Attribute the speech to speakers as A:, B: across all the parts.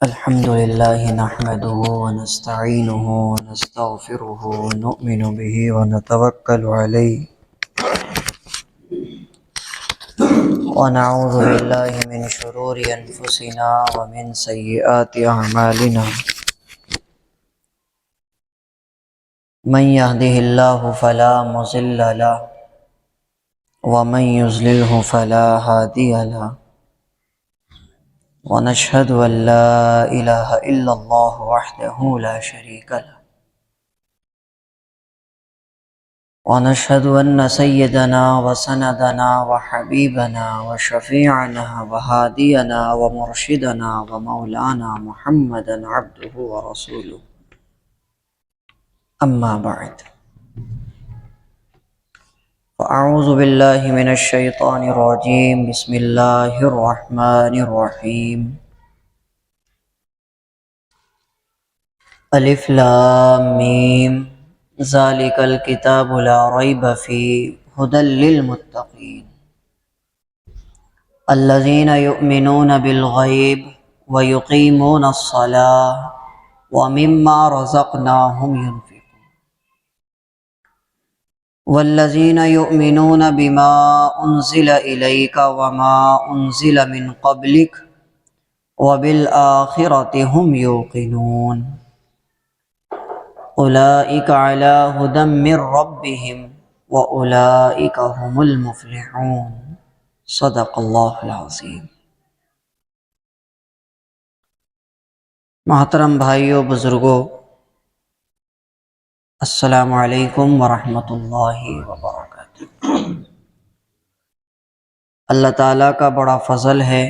A: الحمد لله نحمده ونستعينه ونستغفره ونؤمن به ونتوكل عليه ونعوذ بالله من شرور أنفسنا ومن سيئات أعمالنا من يهده الله فلا مضل له ومن يضلله فلا هادي له ونشهد أن لا إله إلا الله وحده لا شريك له ونشهد أن سيدنا وسندنا وحبيبنا وشفيعنا وهادينا ومرشدنا ومولانا محمدا عبده ورسوله أما بعد فأعوذ بالله من الشيطان الرجيم بسم الله الرحمن الرحيم الف لام میم ذالک الکتاب لا ریب فیہ ھدی للمتقین الذین یؤمنون بالغیب ویقیمون الصلاة ومما رزقناہم ينفقون والذین یؤمنون بما انزل الیک وما انزل من قبلک وبالآخرۃ ھم یوقنون اولئک علی ھدی من ربہم واولئک ھم المفلحون صدق اللہ العظیم۔ محترم بھائیو بزرگوں، السلام علیکم ورحمۃ اللہ وبرکاتہ۔ اللہ تعالیٰ کا بڑا فضل ہے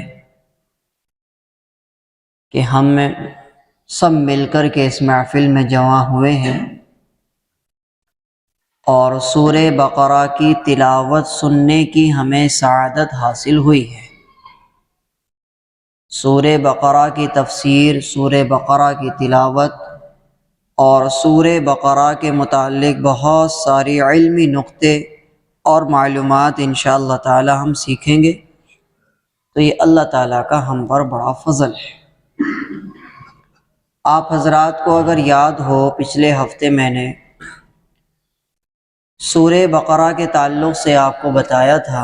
A: کہ ہم سب مل کر کے اس محفل میں جمع ہوئے ہیں اور سورہ بقرہ کی تلاوت سننے کی ہمیں سعادت حاصل ہوئی ہے۔ سورہ بقرہ کی تفسیر، سورہ بقرہ کی تلاوت اور سورہ بقرہ کے متعلق بہت ساری علمی نقطے اور معلومات انشاءاللہ تعالی ہم سیکھیں گے، تو یہ اللہ تعالیٰ کا ہم پر بڑا فضل ہے۔ آپ حضرات کو اگر یاد ہو، پچھلے ہفتے میں نے سورہ بقرہ کے تعلق سے آپ کو بتایا تھا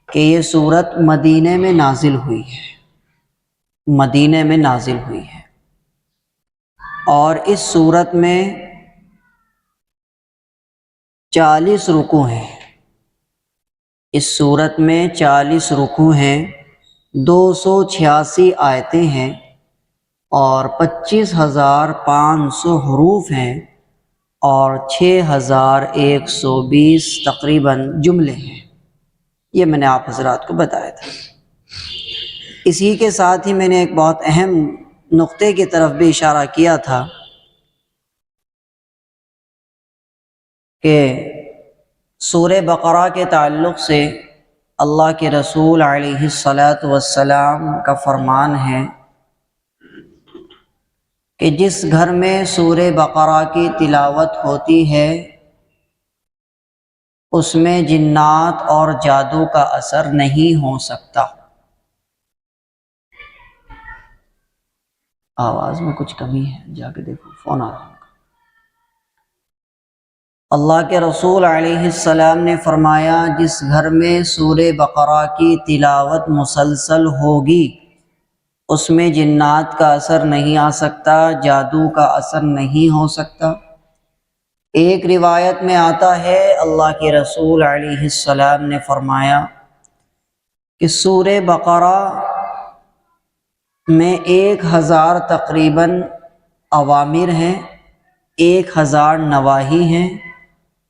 A: کہ یہ سورت مدینے میں نازل ہوئی ہے، مدینے میں نازل ہوئی ہے، اور اس سورت میں 40 رکوع ہیں۔ اس سورت میں 40 رکوع ہیں، 286 آیتیں ہیں اور 25,500 حروف ہیں اور 6,120 تقریباً جملے ہیں۔ یہ میں نے آپ حضرات کو بتایا تھا۔ اسی کے ساتھ ہی میں نے ایک بہت اہم نقطے کی طرف بھی اشارہ کیا تھا کہ سورہ بقرہ کے تعلق سے اللہ کے رسول علیہ الصلاۃ کا فرمان ہے کہ جس گھر میں سورہ بقرہ کی تلاوت ہوتی ہے اس میں جنات اور جادو کا اثر نہیں ہو سکتا۔ آواز میں کچھ کمی ہے، جا کے دیکھو، فون آ رہا ہے۔ اللہ کے رسول علیہ السلام نے فرمایا جس گھر میں سورہ بقرہ کی تلاوت مسلسل ہوگی اس میں جنات کا اثر نہیں آ سکتا، جادو کا اثر نہیں ہو سکتا۔ ایک روایت میں آتا ہے اللہ کے رسول علیہ السلام نے فرمایا کہ سورہ بقرہ میں 1000 تقریباً اوامر ہیں، 1000 نواہی ہیں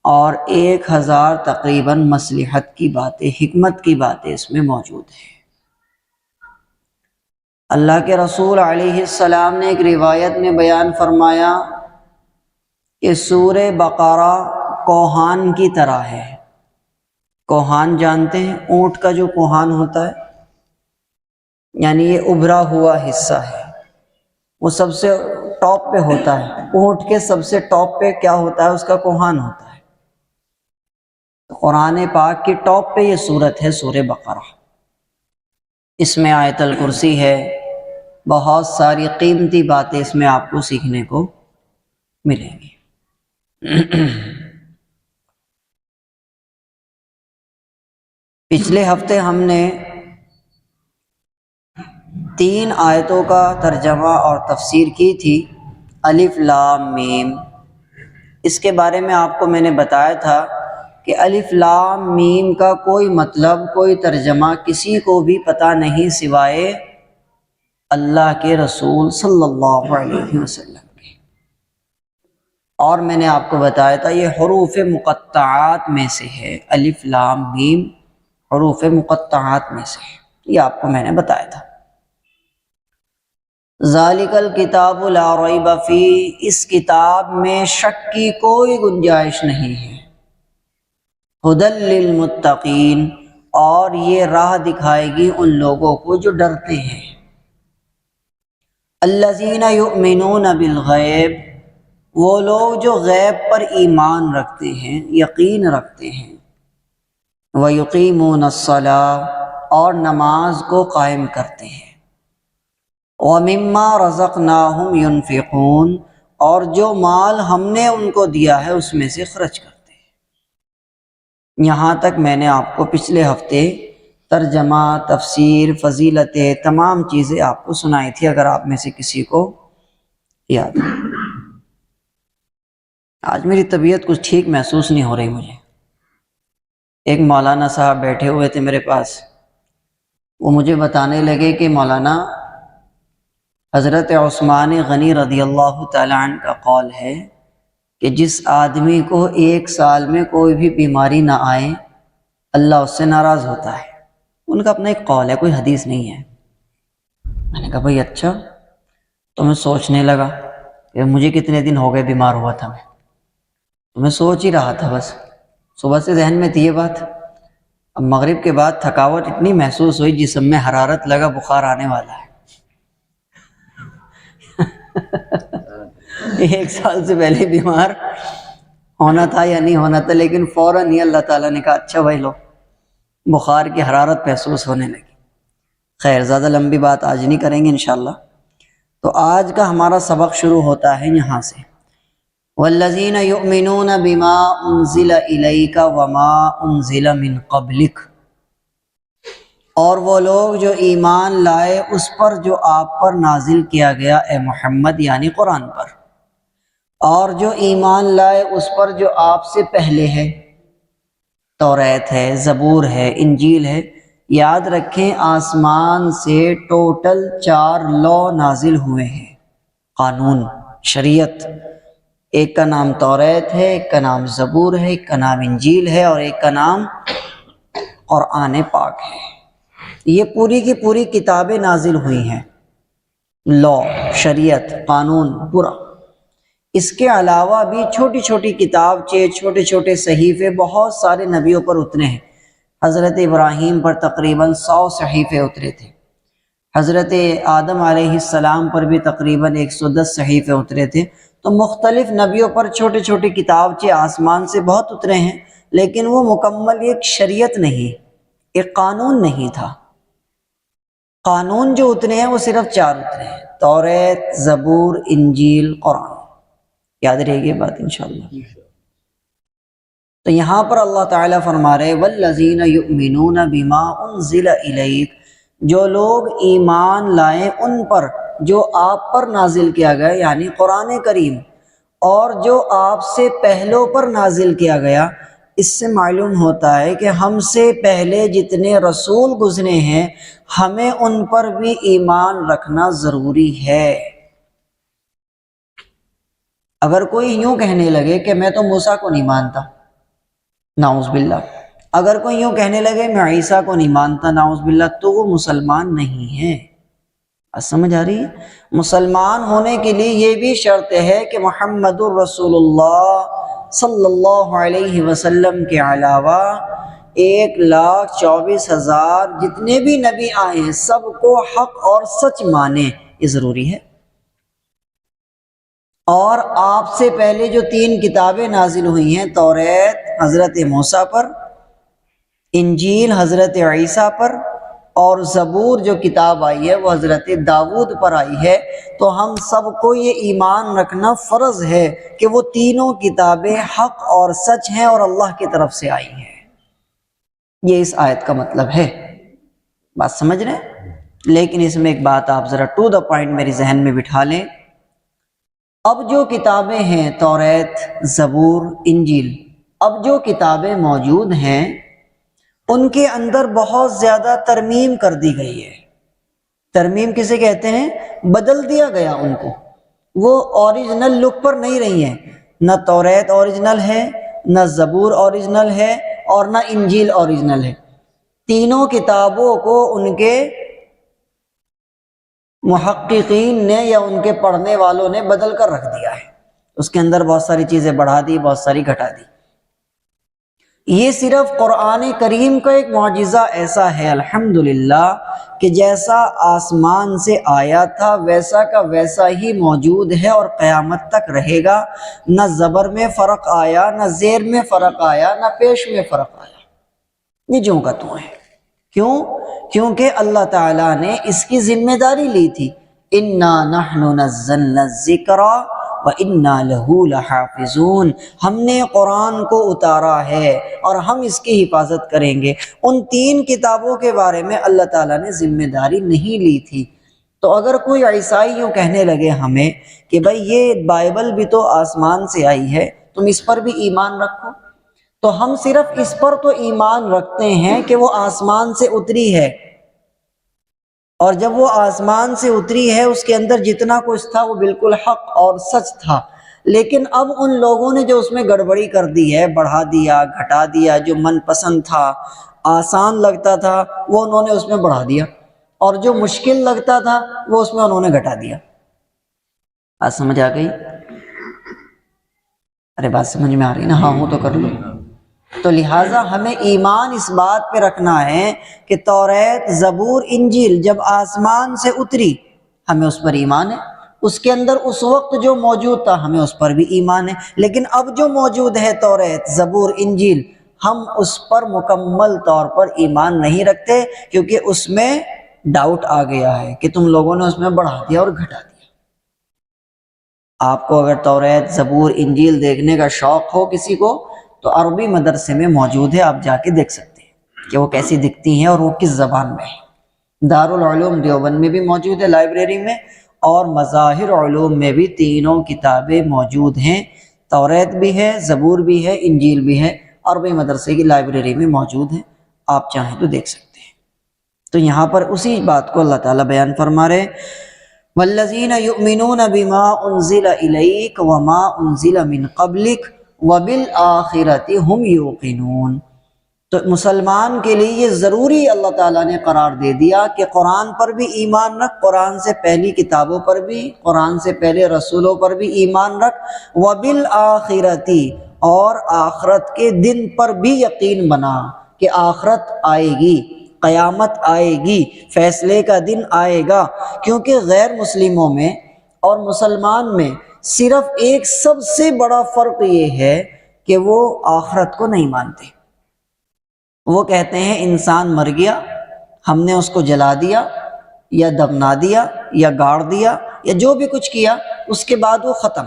A: اور 1000 تقریباً مصلحت کی باتیں، حکمت کی باتیں اس میں موجود ہیں۔ اللہ کے رسول علیہ السلام نے ایک روایت میں بیان فرمایا کہ سورہ بقرہ کوہان کی طرح ہے۔ کوہان جانتے ہیں، اونٹ کا جو کوہان ہوتا ہے، یعنی یہ ابھرا ہوا حصہ ہے، وہ سب سے ٹاپ پہ ہوتا ہے۔ اونٹ کے سب سے ٹاپ پہ کیا ہوتا ہے؟ اس کا کوہان ہوتا ہے۔ قرآن پاک کی ٹاپ پہ یہ سورت ہے سورہ بقرہ۔ اس میں آیت الکرسی ہے، بہت ساری قیمتی باتیں اس میں آپ کو سیکھنے کو ملیں گی۔ پچھلے ہفتے ہم نے 3 آیتوں کا ترجمہ اور تفسیر کی تھی، الف لام میم۔ اس کے بارے میں آپ کو میں نے بتایا تھا کہ الف لام میم کا کوئی مطلب، کوئی ترجمہ کسی کو بھی پتہ نہیں سوائے اللہ کے رسول صلی اللہ علیہ وسلم کے۔ اور میں نے آپ کو بتایا تھا یہ حروف مقطعات میں سے ہے، الف لام میم حروف مقطعات میں سے ہے، یہ آپ کو میں نے بتایا تھا۔ ذالک الکتاب لا ریب فیہ، اس کتاب میں شک کی کوئی گنجائش نہیں ہے۔ ھدی للمتقین، اور یہ راہ دکھائے گی ان لوگوں کو جو ڈرتے ہیں۔ الذین یؤمنون بالغیب، وہ لوگ جو غیب پر ایمان رکھتے ہیں، یقین رکھتے ہیں۔ ویقیمون الصلاۃ، اور نماز کو قائم کرتے ہیں۔ وَمِمَّا رَزَقْنَاهُمْ يُنْفِقُونَ، اور جو مال ہم نے ان کو دیا ہے اس میں سے خرچ کرتے ہیں۔ یہاں تک میں نے آپ کو پچھلے ہفتے ترجمہ، تفسیر، فضیلتیں، تمام چیزیں آپ کو سنائی تھی، اگر آپ میں سے کسی کو یاد ہے۔ آج میری طبیعت کچھ ٹھیک محسوس نہیں ہو رہی مجھے۔ ایک مولانا صاحب بیٹھے ہوئے تھے میرے پاس، وہ مجھے بتانے لگے کہ مولانا، حضرت عثمان غنی رضی اللہ تعالیٰ عنہ کا قول ہے کہ جس آدمی کو 1 سال میں کوئی بھی بیماری نہ آئے اللہ اس سے ناراض ہوتا ہے۔ ان کا اپنا ایک قول ہے، کوئی حدیث نہیں ہے۔ میں نے کہا بھائی اچھا، تو میں سوچنے لگا کہ مجھے کتنے دن ہو گئے بیمار ہوا تھا میں، تو میں سوچ ہی رہا تھا، بس صبح سے ذہن میں تھی یہ بات۔ اب مغرب کے بعد تھکاوٹ اتنی محسوس ہوئی، جسم میں حرارت لگا، بخار آنے والا ہے۔ 1 سال سے پہلے بیمار ہونا تھا یا نہیں ہونا تھا، لیکن فوراً ہی اللہ تعالیٰ نے کہا اچھا بھائی لو، بخار کی حرارت محسوس ہونے لگی۔ خیر، زیادہ لمبی بات آج نہیں کریں گے انشاءاللہ۔ تو آج کا ہمارا سبق شروع ہوتا ہے یہاں سے، والذین یؤمنون بما انزل الیک وما انزل من قبلک، اور وہ لوگ جو ایمان لائے اس پر جو آپ پر نازل کیا گیا اے محمد، یعنی قرآن پر، اور جو ایمان لائے اس پر جو آپ سے پہلے ہے، توریت ہے، زبور ہے، انجیل ہے۔ یاد رکھیں آسمان سے ٹوٹل 4 لا نازل ہوئے ہیں، قانون، شریعت۔ ایک کا نام توریت ہے، ایک کا نام زبور ہے، ایک کا نام انجیل ہے، اور ایک کا نام قرآن پاک ہے۔ یہ پوری کی پوری کتابیں نازل ہوئی ہیں، لا، شریعت، قانون پورا۔ اس کے علاوہ بھی چھوٹی چھوٹی کتابچے، چھوٹے چھوٹے صحیفے بہت سارے نبیوں پر اترے ہیں۔ حضرت ابراہیم پر تقریباً 100 صحیفے اترے تھے، حضرت آدم علیہ السلام پر بھی تقریباً 110 صحیفے اترے تھے۔ تو مختلف نبیوں پر چھوٹے چھوٹے کتابچے آسمان سے بہت اترے ہیں، لیکن وہ مکمل ایک شریعت نہیں، ایک قانون نہیں تھا۔ قانون جو اترے ہیں وہ صرف 4 اترے ہیں، توریت، زبور، انجیل، قرآن۔ یاد رہے گی بات انشاءاللہ۔ تو یہاں پر اللہ تعالیٰ فرما رہے والذین یؤمنون بما انزل الیک، جو لوگ ایمان لائیں ان پر جو آپ پر نازل کیا گیا، یعنی قرآن کریم، اور جو آپ سے پہلوں پر نازل کیا گیا۔ اس سے معلوم ہوتا ہے کہ ہم سے پہلے جتنے رسول گزرے ہیں ہمیں ان پر بھی ایمان رکھنا ضروری ہے۔ اگر کوئی یوں کہنے لگے کہ میں تو موسیٰ کو نہیں مانتا، نعوذ باللہ، اگر کوئی یوں کہنے لگے میں عیسیٰ کو نہیں مانتا، نعوذ باللہ، تو وہ مسلمان نہیں ہے۔ سمجھ آ رہی ہے؟ مسلمان ہونے کے لیے یہ بھی شرط ہے کہ محمد الرسول اللہ صلی اللہ علیہ وسلم کے علاوہ 1,24,000 جتنے بھی نبی آئے ہیں سب کو حق اور سچ مانے، یہ ضروری ہے۔ اور آپ سے پہلے جو 3 کتابیں نازل ہوئی ہیں، توریت حضرت موسیٰ پر، انجیل حضرت عیسیٰ پر، اور زبور جو کتاب آئی ہے وہ حضرت داؤد پر آئی ہے، تو ہم سب کو یہ ایمان رکھنا فرض ہے کہ وہ تینوں کتابیں حق اور سچ ہیں اور اللہ کی طرف سے آئی ہیں۔ یہ اس آیت کا مطلب ہے، بات سمجھ رہے ہیں؟ لیکن اس میں ایک بات آپ ذرا ٹو دا پوائنٹ میری ذہن میں بٹھا لیں۔ اب جو کتابیں ہیں توریت، زبور، انجیل، اب جو کتابیں موجود ہیں ان کے اندر بہت زیادہ ترمیم کر دی گئی ہے۔ ترمیم کسے کہتے ہیں؟ بدل دیا گیا ان کو، وہ اوریجنل لک پر نہیں رہی ہیں۔ نہ توریت اوریجنل ہے، نہ زبور اوریجنل ہے، اور نہ انجیل اوریجنل ہے۔ تینوں کتابوں کو ان کے محققین نے یا ان کے پڑھنے والوں نے بدل کر رکھ دیا ہے، اس کے اندر بہت ساری چیزیں بڑھا دی، بہت ساری گھٹا دی۔ یہ صرف قرآن کریم کا ایک معجزہ ایسا ہے الحمدللہ کہ جیسا آسمان سے آیا تھا ویسا کا ویسا ہی موجود ہے اور قیامت تک رہے گا۔ نہ زبر میں فرق آیا، نہ زیر میں فرق آیا، نہ پیش میں فرق آیا، یہ جوں کا توں ہے۔ کیوں؟ کیونکہ اللہ تعالیٰ نے اس کی ذمہ داری لی تھی، اِنَّا نَحْنُ نَزَّلْنَا الذِّكْرَ وَإِنَّا لَهُ لَحَافِظُونَ، ہم نے قرآن کو اتارا ہے اور ہم اس کی حفاظت کریں گے۔ ان تین کتابوں کے بارے میں اللہ تعالیٰ نے ذمہ داری نہیں لی تھی۔ تو اگر کوئی عیسائی یوں کہنے لگے ہمیں کہ بھائی یہ بائبل بھی تو آسمان سے آئی ہے، تم اس پر بھی ایمان رکھو، تو ہم صرف اس پر تو ایمان رکھتے ہیں کہ وہ آسمان سے اتری ہے، اور جب وہ آسمان سے اتری ہے اس کے اندر جتنا کچھ تھا وہ بالکل حق اور سچ تھا۔ لیکن اب ان لوگوں نے جو اس میں گڑبڑی کر دی ہے، بڑھا دیا، گھٹا دیا، جو من پسند تھا، آسان لگتا تھا، وہ انہوں نے اس میں بڑھا دیا، اور جو مشکل لگتا تھا وہ اس میں انہوں نے گھٹا دیا۔ بات سمجھ آ گئی؟ ارے بات سمجھ میں آ رہی نا؟ ہاں ہوں تو کر لو۔ تو لہٰذا ہمیں ایمان اس بات پہ رکھنا ہے کہ توریت، زبور، انجیل جب آسمان سے اتری ہمیں اس پر ایمان ہے، اس کے اندر اس وقت جو موجود تھا ہمیں اس پر بھی ایمان ہے۔ لیکن اب جو موجود ہے توریت، زبور، انجیل، ہم اس پر مکمل طور پر ایمان نہیں رکھتے، کیونکہ اس میں ڈاؤٹ آ گیا ہے کہ تم لوگوں نے اس میں بڑھا دیا اور گھٹا دیا۔ آپ کو اگر توریت، زبور، انجیل دیکھنے کا شوق ہو کسی کو، تو عربی مدرسے میں موجود ہے، آپ جا کے دیکھ سکتے ہیں کہ وہ کیسی دکھتی ہیں اور وہ کس زبان میں ہے۔ دارالعلوم دیوبند میں بھی موجود ہے لائبریری میں، اور مظاہر علوم میں بھی تینوں کتابیں موجود ہیں، توریت بھی ہے، زبور بھی ہے، انجیل بھی ہے، عربی مدرسے کی لائبریری میں موجود ہے، آپ چاہیں تو دیکھ سکتے ہیں۔ تو یہاں پر اسی بات کو اللہ تعالیٰ بیان فرما رہے، وَالَّذِينَ يُؤْمِنُونَ بِمَا أُنزِلَ إِلَيْكَ وَمَا أُنزِلَ مِن قَبْلِكَ وَبِالْآخِرَةِ هُمْ يُوقِنُونَ۔ تو مسلمان کے لیے یہ ضروری اللہ تعالیٰ نے قرار دے دیا کہ قرآن پر بھی ایمان رکھ، قرآن سے پہلی کتابوں پر بھی، قرآن سے پہلے رسولوں پر بھی ایمان رکھ، وَبِالْآخِرَةِ اور آخرت کے دن پر بھی یقین بنا کہ آخرت آئے گی، قیامت آئے گی، فیصلے کا دن آئے گا۔ کیونکہ غیر مسلموں میں اور مسلمان میں صرف ایک سب سے بڑا فرق یہ ہے کہ وہ آخرت کو نہیں مانتے۔ وہ کہتے ہیں انسان مر گیا، ہم نے اس کو جلا دیا یا دفنا دیا یا گاڑ دیا یا جو بھی کچھ کیا، اس کے بعد وہ ختم،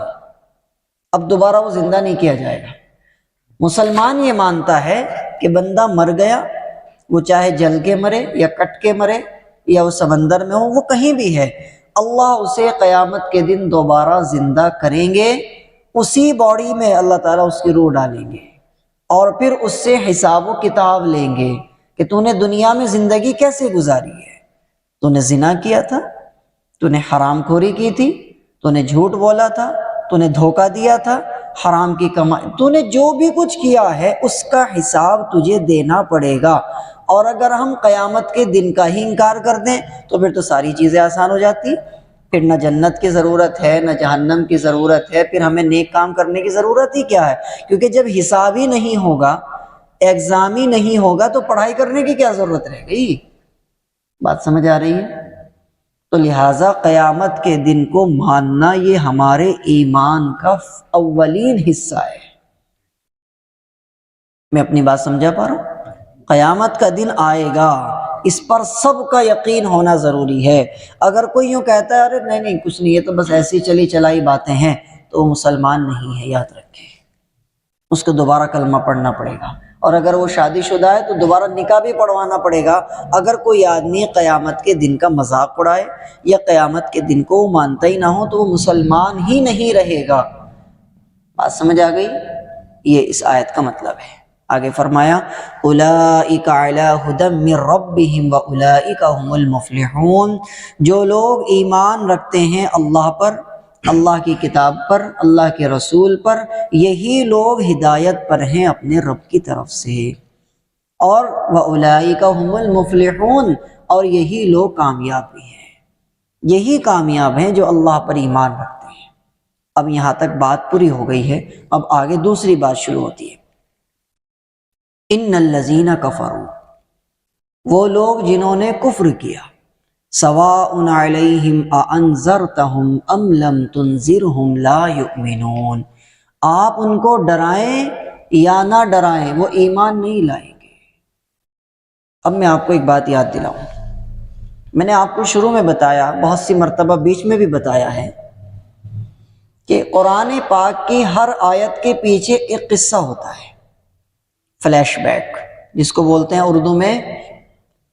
A: اب دوبارہ وہ زندہ نہیں کیا جائے گا۔ مسلمان یہ مانتا ہے کہ بندہ مر گیا، وہ چاہے جل کے مرے یا کٹ کے مرے یا وہ سمندر میں ہو، وہ کہیں بھی ہے، اللہ اسے قیامت کے دن دوبارہ زندہ کریں گے، اسی باڈی میں اللہ تعالیٰ اس کی روح ڈالیں گے، اور پھر اس سے حساب و کتاب لیں گے کہ تو نے دنیا میں زندگی کیسے گزاری ہے، تو نے زنا کیا تھا، تو نے حرام خوری کی تھی، تو نے جھوٹ بولا تھا، تو نے دھوکہ دیا تھا، حرام کی کمائی، تو نے جو بھی کچھ کیا ہے اس کا حساب تجھے دینا پڑے گا۔ اور اگر ہم قیامت کے دن کا ہی انکار کر دیں تو پھر تو ساری چیزیں آسان ہو جاتی، پھر نہ جنت کی ضرورت ہے نہ جہنم کی ضرورت ہے، پھر ہمیں نیک کام کرنے کی ضرورت ہی کیا ہے؟ کیونکہ جب حساب ہی نہیں ہوگا، ایگزام ہی نہیں ہوگا، تو پڑھائی کرنے کی کیا ضرورت رہ گئی؟ بات سمجھ آ رہی ہے؟ تو لہٰذا قیامت کے دن کو ماننا یہ ہمارے ایمان کا اولین حصہ ہے۔ میں اپنی بات سمجھا پا رہا ہوں؟ قیامت کا دن آئے گا، اس پر سب کا یقین ہونا ضروری ہے۔ اگر کوئی یوں کہتا ہے ارے نہیں نہیں کچھ نہیں، یہ تو بس ایسی چلی چلائی باتیں ہیں، تو وہ مسلمان نہیں ہے، یاد رکھیں۔ اس کو دوبارہ کلمہ پڑھنا پڑے گا، اور اگر وہ شادی شدہ ہے تو دوبارہ نکاح بھی پڑھوانا پڑے گا۔ اگر کوئی آدمی قیامت کے دن کا مذاق اڑائے یا قیامت کے دن کو وہ مانتا ہی نہ ہو تو وہ مسلمان ہی نہیں رہے گا۔ بات سمجھ آ گئی؟ یہ اس آیت کا مطلب ہے۔ آگے فرمایا اولئک علی ھدی من ربہم واولئک ھم المفلحون، جو لوگ ایمان رکھتے ہیں اللہ پر، اللہ کی کتاب پر، اللہ کے رسول پر، یہی لوگ ہدایت پر ہیں اپنے رب کی طرف سے، اور واولئک ھم المفلحون، اور یہی لوگ کامیاب بھی ہیں، یہی کامیاب ہیں جو اللہ پر ایمان رکھتے ہیں۔ اب یہاں تک بات پوری ہو گئی ہے، اب آگے دوسری بات شروع ہوتی ہے۔ ان الذین کفروا، وہ لوگ جنہوں نے کفر کیا، سواء علیہم اانذرتہم ام لم تنذرہم لا یؤمنون، آپ ان کو ڈرائیں یا نہ ڈرائیں وہ ایمان نہیں لائیں گے۔ اب میں آپ کو ایک بات یاد دلاؤں، میں نے آپ کو شروع میں بتایا، بہت سی مرتبہ بیچ میں بھی بتایا ہے، کہ قرآن پاک کی ہر آیت کے پیچھے ایک قصہ ہوتا ہے، فلیش بیک، جس کو بولتے ہیں اردو میں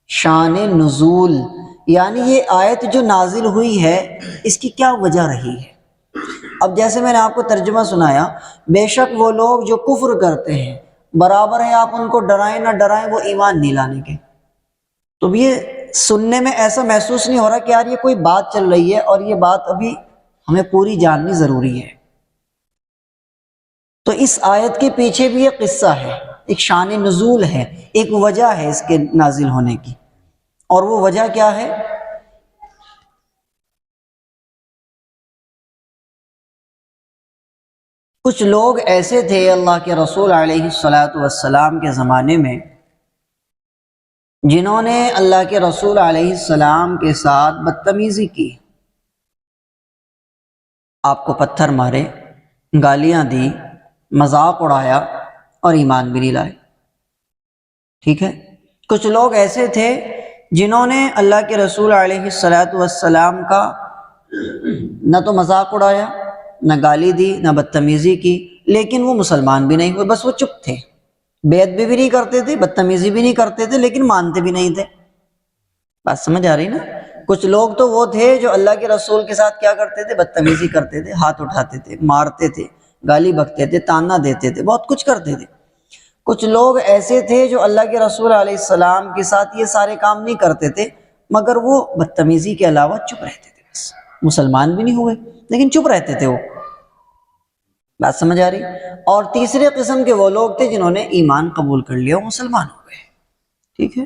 A: شان نزول، یعنی یہ آیت جو نازل ہوئی ہے اس کی کیا وجہ رہی ہے۔ اب جیسے میں نے آپ کو ترجمہ سنایا، بے شک وہ لوگ جو کفر کرتے ہیں برابر ہے آپ ان کو ڈرائیں نہ ڈرائیں وہ ایمان نہیں لانے کے۔ تو یہ سننے میں ایسا محسوس نہیں ہو رہا کہ یار یہ کوئی بات چل رہی ہے اور یہ بات ابھی ہمیں پوری جاننی ضروری ہے۔ تو اس آیت کے پیچھے بھی ایک قصہ ہے، ایک شان نزول ہے، ایک وجہ ہے اس کے نازل ہونے کی، اور وہ وجہ کیا ہے؟ کچھ لوگ ایسے تھے اللہ کے رسول علیہ السلام کے زمانے میں، جنہوں نے اللہ کے رسول علیہ السلام کے ساتھ بدتمیزی کی، آپ کو پتھر مارے، گالیاں دی، مذاق اڑایا اور ایمان بھی نہیں لائے۔ ٹھیک ہے، کچھ لوگ ایسے تھے جنہوں نے اللہ کے رسول علیہ السلام کا نہ تو مذاق اڑایا، نہ گالی دی، نہ بدتمیزی کی، لیکن وہ مسلمان بھی نہیں ہوئے، بس وہ چپ تھے، بیعت بھی نہیں کرتے تھے، بدتمیزی بھی نہیں کرتے تھے، لیکن مانتے بھی نہیں تھے۔ بات سمجھ آ رہی نا؟ کچھ لوگ تو وہ تھے جو اللہ کے رسول کے ساتھ کیا کرتے تھے؟ بدتمیزی کرتے تھے، ہاتھ اٹھاتے تھے، مارتے تھے، گالی بکتے تھے، تانا دیتے تھے، بہت کچھ کرتے تھے۔ کچھ لوگ ایسے تھے جو اللہ کے رسول علیہ السلام کے ساتھ یہ سارے کام نہیں کرتے تھے، مگر وہ بدتمیزی کے علاوہ چپ رہتے تھے، بس مسلمان بھی نہیں ہوئے لیکن چپ رہتے تھے وہ۔ بات سمجھ آ رہی؟ اور تیسرے قسم کے وہ لوگ تھے جنہوں نے ایمان قبول کر لیا، وہ مسلمان ہو گئے۔ ٹھیک ہے،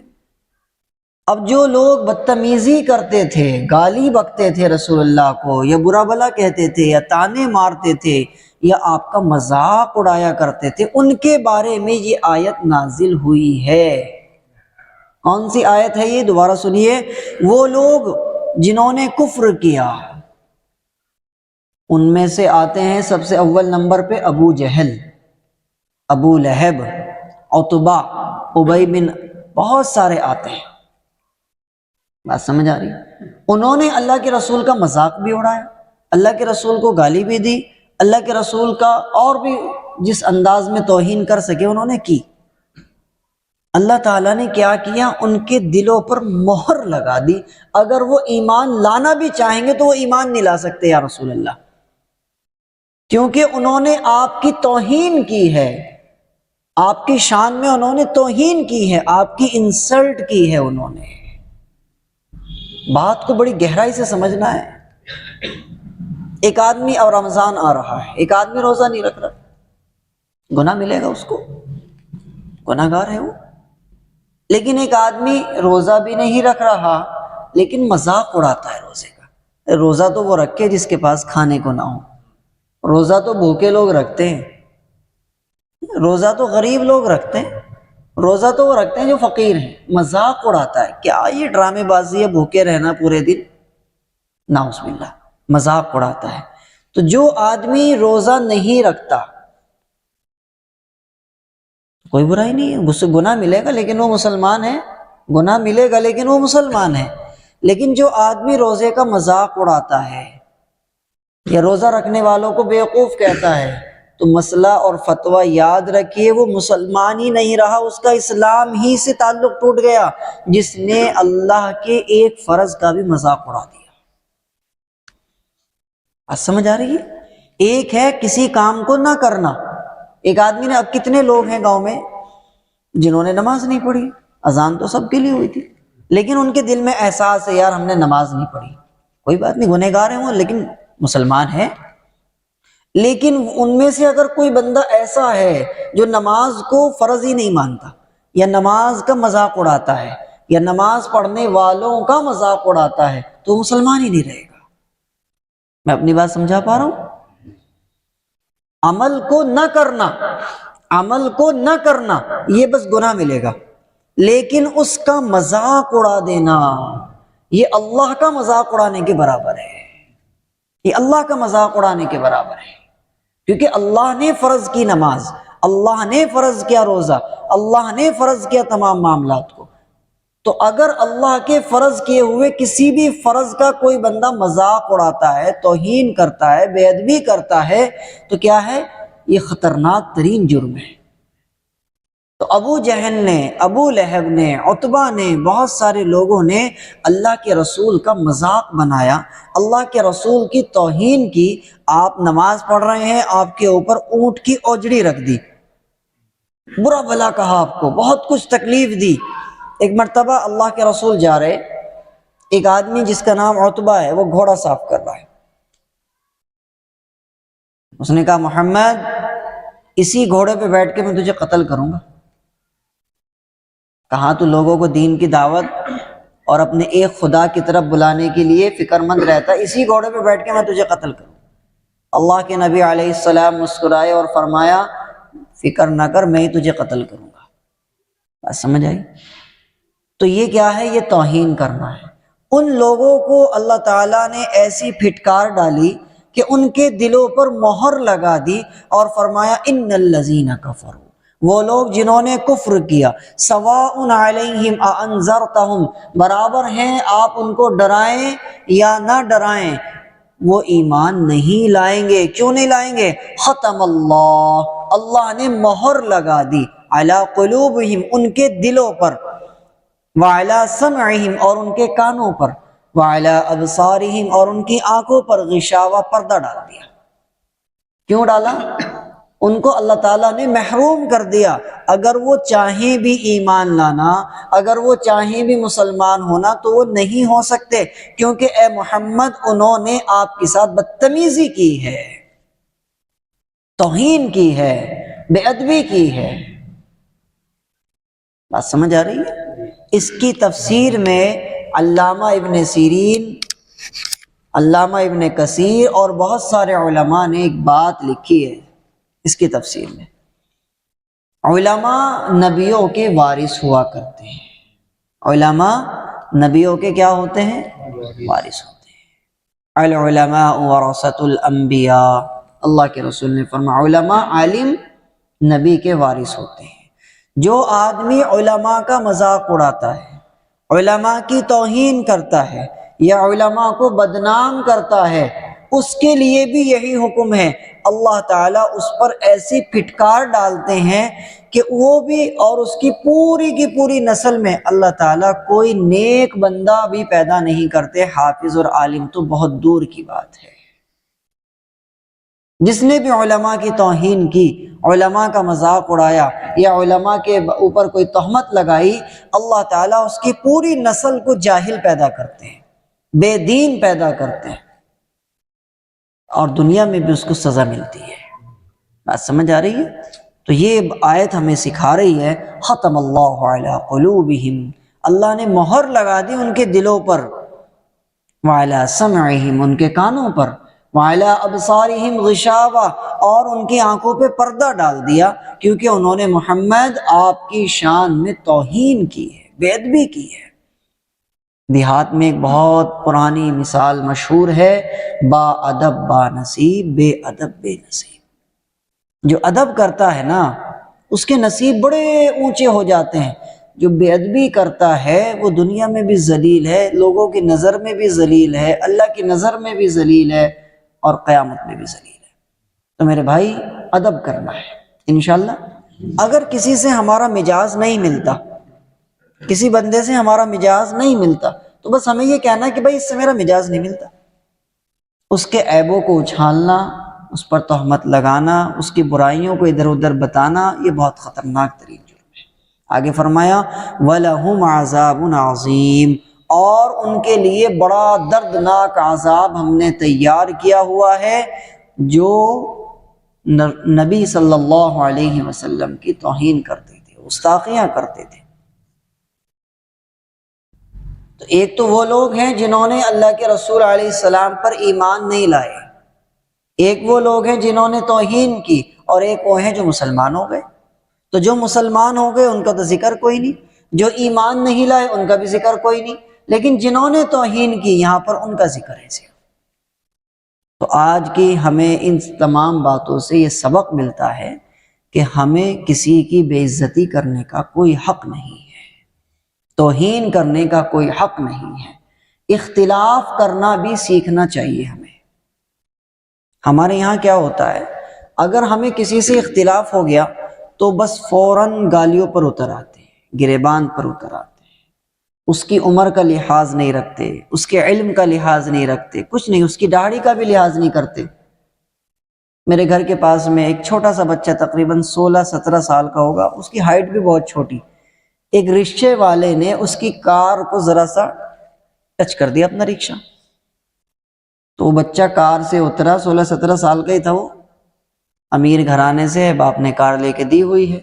A: اب جو لوگ بدتمیزی کرتے تھے، گالی بکتے تھے رسول اللہ کو، یا برا بھلا کہتے تھے، یا تانے مارتے تھے، یا آپ کا مذاق اڑایا کرتے تھے، ان کے بارے میں یہ آیت نازل ہوئی ہے۔ کون سی آیت ہے یہ؟ دوبارہ سنیے، وہ لوگ جنہوں نے کفر کیا، ان میں سے آتے ہیں سب سے اول نمبر پہ ابو جہل، ابو لہب، عتبہ، ابی بن، بہت سارے آتے ہیں۔ بات سمجھ آ رہی؟ انہوں نے اللہ کے رسول کا مذاق بھی اڑایا، اللہ کے رسول کو گالی بھی دی، اللہ کے رسول کا اور بھی جس انداز میں توہین کر سکے انہوں نے کی۔ اللہ تعالیٰ نے کیا کیا؟ ان کے دلوں پر مہر لگا دی، اگر وہ ایمان لانا بھی چاہیں گے تو وہ ایمان نہیں لا سکتے یا رسول اللہ، کیونکہ انہوں نے آپ کی توہین کی ہے، آپ کی شان میں انہوں نے توہین کی ہے، آپ کی انسلٹ کی ہے انہوں نے۔ بات کو بڑی گہرائی سے سمجھنا ہے۔ ایک آدمی، اور رمضان آ رہا ہے، ایک آدمی روزہ نہیں رکھ رہا، گناہ ملے گا اس کو، گناہ گار ہے وہ۔ لیکن ایک آدمی روزہ بھی نہیں رکھ رہا لیکن مذاق اڑاتا ہے روزے کا۔ روزہ تو وہ رکھے جس کے پاس کھانے کو نہ ہو، روزہ تو بھوکے لوگ رکھتے ہیں، روزہ تو غریب لوگ رکھتے ہیں، روزہ تو وہ رکھتے ہیں جو فقیر ہیں۔ مذاق اڑاتا ہے، کیا یہ ڈرامے بازی ہے بھوکے رہنا پورے دن؟ نعوذ باللہ، مذاق اڑاتا ہے۔ تو جو آدمی روزہ نہیں رکھتا کوئی برائی نہیں ہے، اس سے گناہ ملے گا لیکن وہ مسلمان ہے گناہ ملے گا لیکن وہ مسلمان ہے۔ لیکن جو آدمی روزے کا مذاق اڑاتا ہے یا روزہ رکھنے والوں کو بیوقوف کہتا ہے، تو مسئلہ اور فتویٰ یاد رکھیے، وہ مسلمان ہی نہیں رہا، اس کا اسلام ہی سے تعلق ٹوٹ گیا، جس نے اللہ کے ایک فرض کا بھی مذاق اڑا دیا۔ بات سمجھ آ رہی ہے؟ ایک ہے کسی کام کو نہ کرنا۔ ایک آدمی نے، اب کتنے لوگ ہیں گاؤں میں جنہوں نے نماز نہیں پڑھی، اذان تو سب کے لیے ہوئی تھی، لیکن ان کے دل میں احساس ہے یار ہم نے نماز نہیں پڑھی، کوئی بات نہیں، گنہگار ہیں وہ لیکن مسلمان ہیں۔ لیکن ان میں سے اگر کوئی بندہ ایسا ہے جو نماز کو فرض ہی نہیں مانتا، یا نماز کا مذاق اڑاتا ہے، یا نماز پڑھنے والوں کا مذاق اڑاتا ہے، تو مسلمان ہی نہیں رہے گا۔ میں اپنی بات سمجھا پا رہا ہوں؟ عمل کو نہ کرنا، عمل کو نہ کرنا یہ بس گناہ ملے گا، لیکن اس کا مذاق اڑا دینا یہ اللہ کا مذاق اڑانے کے برابر ہے، یہ اللہ کا مذاق اڑانے کے برابر ہے، کیونکہ اللہ نے فرض کی نماز، اللہ نے فرض کیا روزہ، اللہ نے فرض کیا تمام معاملات کو۔ تو اگر اللہ کے فرض کیے ہوئے کسی بھی فرض کا کوئی بندہ مذاق اڑاتا ہے، توہین کرتا ہے، بے ادبی کرتا ہے، تو کیا ہے؟ یہ خطرناک ترین جرم ہے۔ تو ابو جہل نے، ابو لہب نے، عتبہ نے، بہت سارے لوگوں نے اللہ کے رسول کا مذاق بنایا، اللہ کے رسول کی توہین کی۔ آپ نماز پڑھ رہے ہیں، آپ کے اوپر اونٹ کی اوجڑی رکھ دی، برا بھلا کہا، آپ کو بہت کچھ تکلیف دی۔ ایک مرتبہ اللہ کے رسول جا رہے، ایک آدمی جس کا نام عتبہ ہے وہ گھوڑا صاف کر رہا ہے۔ اس نے کہا محمد اسی گھوڑے پہ بیٹھ کے میں تجھے قتل کروں گا۔ کہا تو لوگوں کو دین کی دعوت اور اپنے ایک خدا کی طرف بلانے کے لیے فکر مند رہتا، اسی گھوڑے پہ بیٹھ کے میں تجھے قتل کروں۔ اللہ کے نبی علیہ السلام مسکرائے اور فرمایا فکر نہ کر، میں ہی تجھے قتل کروں گا۔ بات سمجھ آئی؟ تو یہ کیا ہے؟ یہ توہین کرنا ہے۔ ان لوگوں کو اللہ تعالیٰ نے ایسی پھٹکار ڈالی کہ ان کے دلوں پر مہر لگا دی اور فرمایا ان الذین کفروا، وہ لوگ جنہوں نے کفر کیا، سواء علیہم اانذرتہم، برابر ہیں آپ ان کو ڈرائیں یا نہ ڈرائیں، وہ ایمان نہیں لائیں گے۔ کیوں نہیں لائیں گے؟ ختم اللہ نے مہر لگا دی، علی قلوبہم، ان کے دلوں پر، وعلی سمعہم، اور ان کے کانوں پر، وعلی ابصارہم، اور ان کی آنکھوں پر، غشاوہ، پردہ ڈال دیا۔ کیوں ڈالا؟ ان کو اللہ تعالیٰ نے محروم کر دیا۔ اگر وہ چاہیں بھی ایمان لانا، اگر وہ چاہیں بھی مسلمان ہونا تو وہ نہیں ہو سکتے، کیونکہ اے محمد انہوں نے آپ کے ساتھ بدتمیزی کی ہے، توہین کی ہے، بے ادبی کی ہے۔ بات سمجھ آ رہی ہے؟ اس کی تفسیر میں علامہ ابن سیرین، علامہ ابن کثیر اور بہت سارے علماء نے ایک بات لکھی ہے اس کی تفسیر میں۔ علماء نبیوں کے وارث ہوا کرتے ہیں، علماء نبیوں کے کیا ہوتے ہیں؟ وارث ہوتے ہیں۔ العلماء ورثۃ الانبیاء، اللہ کے رسول نے فرمایا علماء، عالم نبی کے وارث ہوتے ہیں۔ جو آدمی علماء کا مذاق اڑاتا ہے، علماء کی توہین کرتا ہے یا علماء کو بدنام کرتا ہے، اس کے لیے بھی یہی حکم ہے۔ اللہ تعالیٰ اس پر ایسی پھٹکار ڈالتے ہیں کہ وہ بھی اور اس کی پوری نسل میں اللہ تعالیٰ کوئی نیک بندہ بھی پیدا نہیں کرتے، حافظ اور عالم تو بہت دور کی بات ہے۔ جس نے بھی علماء کی توہین کی، علماء کا مذاق اڑایا یا علماء کے اوپر کوئی تہمت لگائی، اللہ تعالیٰ اس کی پوری نسل کو جاہل پیدا کرتے ہیں، بے دین پیدا کرتے ہیں، اور دنیا میں بھی اس کو سزا ملتی ہے۔ بات سمجھ آ رہی ہے؟ تو یہ آیت ہمیں سکھا رہی ہے ختم اللہ علی قلوبہم، اللہ نے مہر لگا دی ان کے دلوں پر، وعلی سمعہم، ان کے کانوں پر، وعلی ابصارہم غشاوہ، اور ان کی آنکھوں پہ پردہ ڈال دیا، کیونکہ انہوں نے محمد آپ کی شان میں توہین کی ہے، بے ادبی کی ہے۔ دیہات میں ایک بہت پرانی مثال مشہور ہے، با ادب با نصیب، بے ادب بے نصیب۔ جو ادب کرتا ہے نا اس کے نصیب بڑے اونچے ہو جاتے ہیں، جو بے ادبی کرتا ہے وہ دنیا میں بھی ذلیل ہے، لوگوں کی نظر میں بھی ذلیل ہے، اللہ کی نظر میں بھی ذلیل ہے، اور قیامت میں بھی ذلیل ہے۔ تو میرے بھائی ادب کرنا ہے انشاءاللہ۔ اگر کسی سے ہمارا مجاز نہیں ملتا، کسی بندے سے ہمارا مجاز نہیں ملتا، تو بس ہمیں یہ کہنا ہے کہ بھائی اس سے میرا مجاز نہیں ملتا۔ اس کے عیبوں کو اچھالنا، اس پر تہمت لگانا، اس کی برائیوں کو ادھر ادھر بتانا، یہ بہت خطرناک ترین جرم ہے۔ آگے فرمایا وَلَهُمْ عَذَابٌ عَظِيمٌ، اور ان کے لیے بڑا دردناک عذاب ہم نے تیار کیا ہوا ہے جو نبی صلی اللہ علیہ وسلم کی توہین کرتے تھے، گستاخیاں کرتے تھے۔ تو ایک تو وہ لوگ ہیں جنہوں نے اللہ کے رسول علیہ السلام پر ایمان نہیں لائے، ایک وہ لوگ ہیں جنہوں نے توہین کی، اور ایک وہ ہیں جو مسلمان ہو گئے۔ تو جو مسلمان ہو گئے ان کا تو ذکر کوئی نہیں، جو ایمان نہیں لائے ان کا بھی ذکر کوئی نہیں، لیکن جنہوں نے توہین کی یہاں پر ان کا ذکر ہے صرف۔ تو آج کی ہمیں ان تمام باتوں سے یہ سبق ملتا ہے کہ ہمیں کسی کی بے عزتی کرنے کا کوئی حق نہیں ہے، توہین کرنے کا کوئی حق نہیں ہے۔ اختلاف کرنا بھی سیکھنا چاہیے ہمیں۔ ہمارے یہاں کیا ہوتا ہے، اگر ہمیں کسی سے اختلاف ہو گیا تو بس فوراً گالیوں پر اتر آتے ہیں، گریبان پر اتر آتے ہیں، اس کی عمر کا لحاظ نہیں رکھتے، اس کے علم کا لحاظ نہیں رکھتے، کچھ نہیں، اس کی داڑھی کا بھی لحاظ نہیں کرتے۔ میرے گھر کے پاس میں ایک چھوٹا سا بچہ تقریباً 16-17 سال کا ہوگا، اس کی ہائٹ بھی بہت چھوٹی، ایک رکشے والے نے اس کی کار کو ذرا سا ٹچ کر دیا اپنا رکشہ، تو وہ بچہ کار سے اترا، 16-17 سال کا ہی تھا، وہ امیر گھرانے سے ہے، باپ نے کار لے کے دی ہوئی ہے،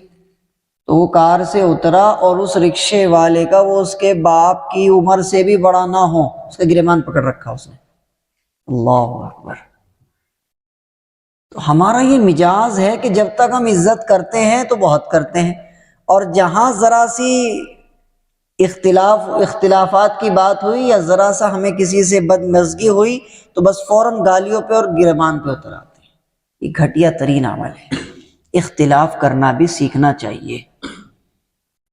A: تو وہ کار سے اترا اور اس رکشے والے کا وہ اس کے باپ کی عمر سے بھی بڑا نہ ہو، اس کا گریبان پکڑ رکھا اس نے۔ اللہ اکبر۔ تو ہمارا یہ مجاز ہے کہ جب تک ہم عزت کرتے ہیں تو بہت کرتے ہیں، اور جہاں ذرا سی اختلافات کی بات ہوئی یا ذرا سا ہمیں کسی سے بدمزگی ہوئی تو بس فوراً گالیوں پہ اور گریبان پہ اتر آتے ہیں۔ یہ گھٹیا ترین عمل ہے۔ اختلاف کرنا بھی سیکھنا چاہیے۔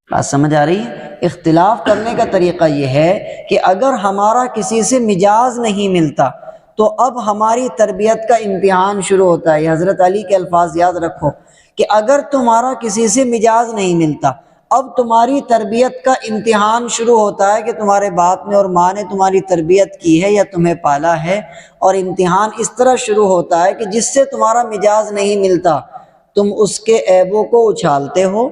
A: بات سمجھ آ رہی ہے؟ اختلاف کرنے کا طریقہ یہ ہے کہ اگر ہمارا کسی سے مجاز نہیں ملتا تو اب ہماری تربیت کا امتحان شروع ہوتا ہے۔ یہ حضرت علی کے الفاظ یاد رکھو کہ اگر تمہارا کسی سے مجاز نہیں ملتا، اب تمہاری تربیت کا امتحان شروع ہوتا ہے کہ تمہارے باپ نے اور ماں نے تمہاری تربیت کی ہے یا تمہیں پالا ہے، اور امتحان اس طرح شروع ہوتا ہے کہ جس سے تمہارا مجاز نہیں ملتا تم اس کے عیبوں کو اچھالتے ہو،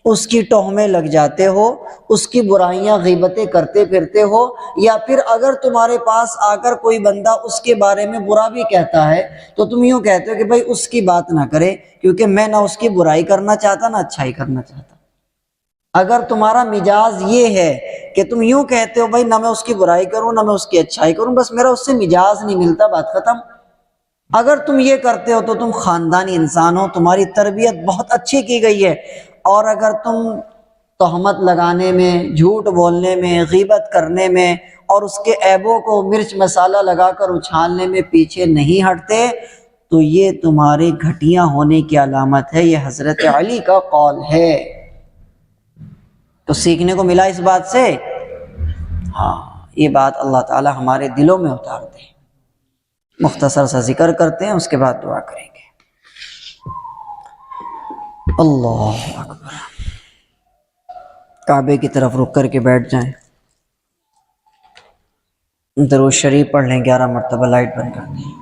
A: اس کی ٹوہمیں لگ جاتے ہو، اس کی برائیاں غیبتیں کرتے پھرتے ہو، یا پھر اگر تمہارے پاس آ کر کوئی بندہ اس کے بارے میں برا بھی کہتا ہے تو تم یوں کہتے ہو کہ بھائی اس کی بات نہ کرے، کیونکہ میں نہ اس کی برائی کرنا چاہتا نہ اچھائی کرنا چاہتا۔ اگر تمہارا مجاز یہ ہے کہ تم یوں کہتے ہو بھائی نہ میں اس کی برائی کروں نہ میں اس کی اچھائی کروں، بس میرا اس سے مجاز نہیں ملتا، بات ختم۔ اگر تم یہ کرتے ہو تو تم خاندانی انسان ہو، تمہاری تربیت بہت اچھی کی گئی ہے، اور اگر تم تہمت لگانے میں، جھوٹ بولنے میں، غیبت کرنے میں اور اس کے عیبوں کو مرچ مسالہ لگا کر اچھالنے میں پیچھے نہیں ہٹتے تو یہ تمہارے گھٹیا ہونے کی علامت ہے۔ یہ حضرت علی کا قول ہے۔ تو سیکھنے کو ملا اس بات سے؟ ہاں، یہ بات اللہ تعالی ہمارے دلوں میں اتار دے۔ مختصر سا ذکر کرتے ہیں، اس کے بعد دعا کریں گے۔ اللہ اکبر۔ کعبے کی طرف رک کر کے بیٹھ جائیں، درود شریف پڑھ لیں، 11 مرتبہ، لائٹ بند کر دیں۔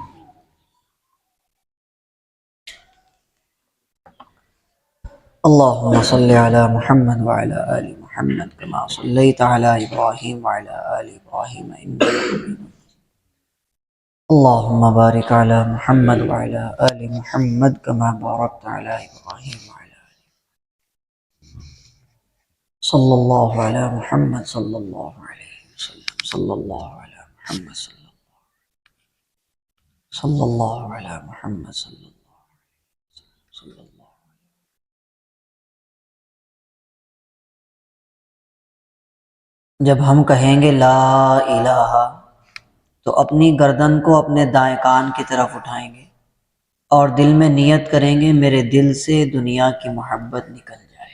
A: اللہم صلی علی محمد وعلی آل محمد کما صلیت علی ابراہیم وعلی آل ابراہیم انک حمید مجید۔ اللہم بارک علی محمد وعلی آل محمد کما بارکت علی ابراہیم وعلی آل صلی اللہ علی محمد صلی اللہ علیہ وسلم، صلی اللہ علی محمد صلی اللہ علی محمد صلی اللہ صلی اللہ۔ جب ہم کہیں گے لا الہ تو اپنی گردن کو اپنے دائیں کان کی طرف اٹھائیں گے اور دل میں نیت کریں گے میرے دل سے دنیا کی محبت نکل جائے،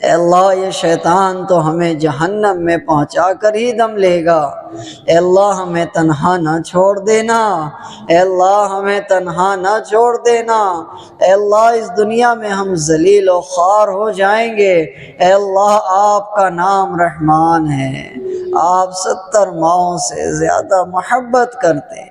A: اے اللہ یہ شیطان تو ہمیں جہنم میں پہنچا کر ہی دم لے گا، اے اللہ ہمیں تنہا نہ چھوڑ دینا، اے اللہ ہمیں تنہا نہ چھوڑ دینا، اے اللہ اس دنیا میں ہم ذلیل و خوار ہو جائیں گے، اے اللہ آپ کا نام رحمان ہے، آپ 70 ماؤں سے زیادہ محبت کرتے ہیں،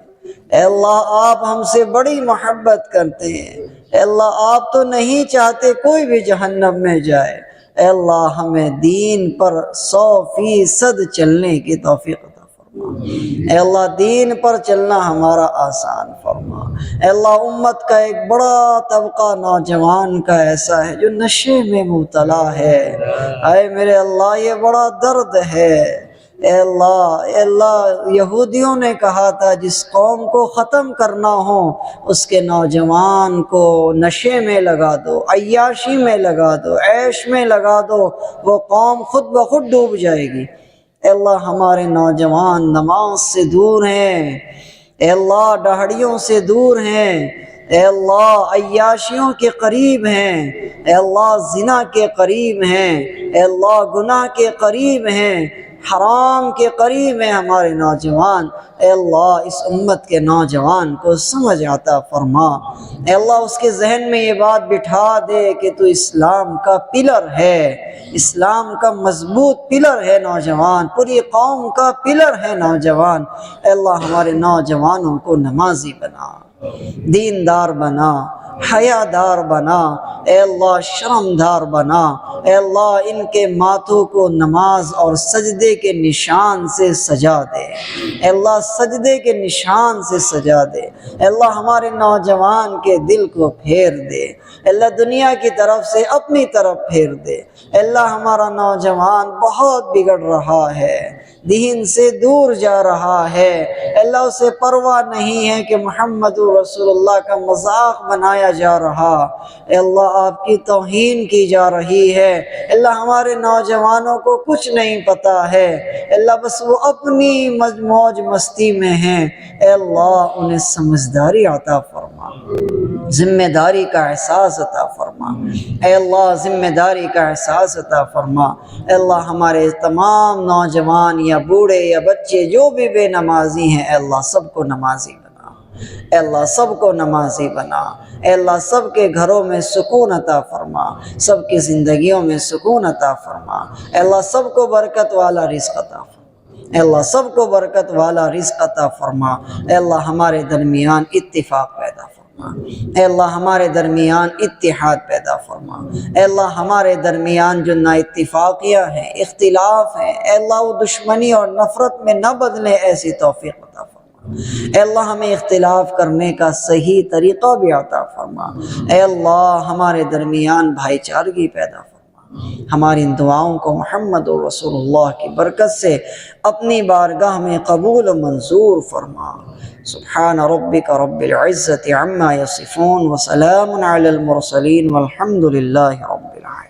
A: اے اللہ آپ ہم سے بڑی محبت کرتے ہیں، اے اللہ آپ تو نہیں چاہتے کوئی بھی جہنم میں جائے، اے اللہ ہمیں دین پر 100% چلنے کی توفیق عطا فرما، اے اللہ دین پر چلنا ہمارا آسان فرما، اے اللہ امت کا ایک بڑا طبقہ نوجوان کا ایسا ہے جو نشے میں مبتلا ہے، اے میرے اللہ یہ بڑا درد ہے، اے اللہ یہودیوں نے کہا تھا جس قوم کو ختم کرنا ہو اس کے نوجوان کو نشے میں لگا دو، عیاشی میں لگا دو، عیش میں لگا دو، وہ قوم خود بخود ڈوب جائے گی۔ اے اللہ ہمارے نوجوان نماز سے دور ہیں، اے اللہ دہڑیوں سے دور ہیں، اے اللہ عیاشیوں کے قریب ہیں، اے اللہ زنا کے قریب ہیں، اے اللہ گناہ کے قریب ہیں، حرام کے قریب ہیں ہمارے نوجوان، اے اللہ اس امت کے نوجوان کو سمجھ عطا فرما، اے اللہ اس کے ذہن میں یہ بات بٹھا دے کہ تو اسلام کا پلر ہے، اسلام کا مضبوط پلر ہے نوجوان، پوری قوم کا پلر ہے نوجوان، اے اللہ ہمارے نوجوانوں کو نمازی بنا، دیندار بنا، حیادار بنا، اے اللہ شرمدار بنا، اے اللہ ان کے ماتھوں کو نماز اور سجدے کے نشان سے سجا دے، اے اللہ سجدے کے نشان سے سجا دے، اے اللہ ہمارے نوجوان کے دل کو پھیر دے، اے اللہ دنیا کی طرف سے اپنی طرف پھیر دے، اے اللہ ہمارا نوجوان بہت بگڑ رہا ہے، دین سے دور جا رہا ہے، اے اللہ اسے پرواہ نہیں ہے کہ محمد رسول اللہ کا مذاق بنایا جا رہا، اے اللہ آپ کی توہین کی جا رہی ہے، اے اللہ ہمارے نوجوانوں کو کچھ نہیں پتا ہے، اے اللہ بس وہ اپنی موج مستی میں ہیں، اے اللہ انہیں سمجھداری عطا فرما، ذمہ داری کا احساس عطا فرما، اے اللہ ذمہ داری کا احساس عطا فرما، اے اللہ ہمارے تمام نوجوان یا بوڑھے یا بچے جو بھی بے نمازی ہیں، اے اللہ سب کو نمازی بنا، اے اللہ سب کو نمازی بنا، اے اللہ سب کے گھروں میں سکون عطا فرما، سب کی زندگیوں میں سکون عطا فرما، اے اللہ سب کو برکت والا رزق عطا فرما، اے اللہ سب کو برکت والا رزق عطا فرما، اے اللہ ہمارے درمیان اتفاق پیدا فرما، اے اللہ ہمارے درمیان اتحاد پیدا فرما، اے اللہ ہمارے درمیان جو نا اتفاقیاں ہیں، اختلاف ہیں، اے اللہ وہ دشمنی اور نفرت میں نہ بدلے، ایسی توفیق عطا فرما، اے اللہ ہمیں اختلاف کرنے کا صحیح طریقہ بھی عطا فرما، اے اللہ ہمارے درمیان بھائی چارگی پیدا فرما، ہماری ان دعاؤں کو محمد رسول اللہ کی برکت سے اپنی بارگاہ میں قبول و منظور فرما۔ سبحان ربک رب العزت عما یصفون وسلام علی المرسلین والحمد للہ رب